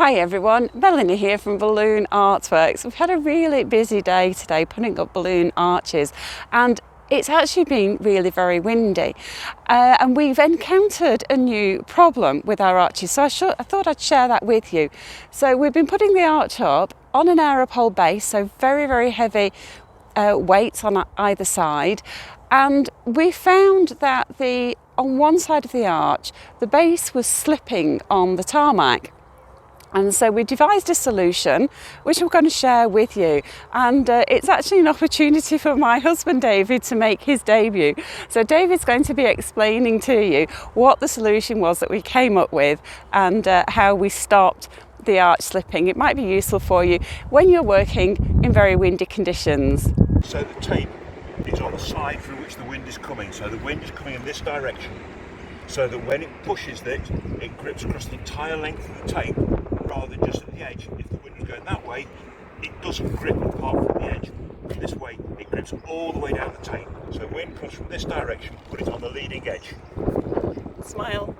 Hi everyone, Melanie here from Balloon Artworks. We've had a really busy day today putting up balloon arches, and it's actually been really very windy, and we've encountered a new problem with our arches, so I thought I'd share that with you. So we've been putting the arch up on an aeropole base, so very heavy weights on either side, and we found that on one side of the arch the base was slipping on the tarmac. And so we devised a solution which I'm going to share with you, and it's actually an opportunity for my husband David to make his debut. So David's going to be explaining to you what the solution was that we came up with and how we stopped the arch slipping. It might be useful for you when you're working in very windy conditions. So the tape is on the side through which the wind is coming, so the wind is coming in this direction, so that when it pushes it grips across the entire length of the tape rather than just at the edge. If the wind was going that way, it doesn't grip apart from the edge. This way, it grips all the way down the tape. So wind comes from this direction, put it on the leading edge. Smile.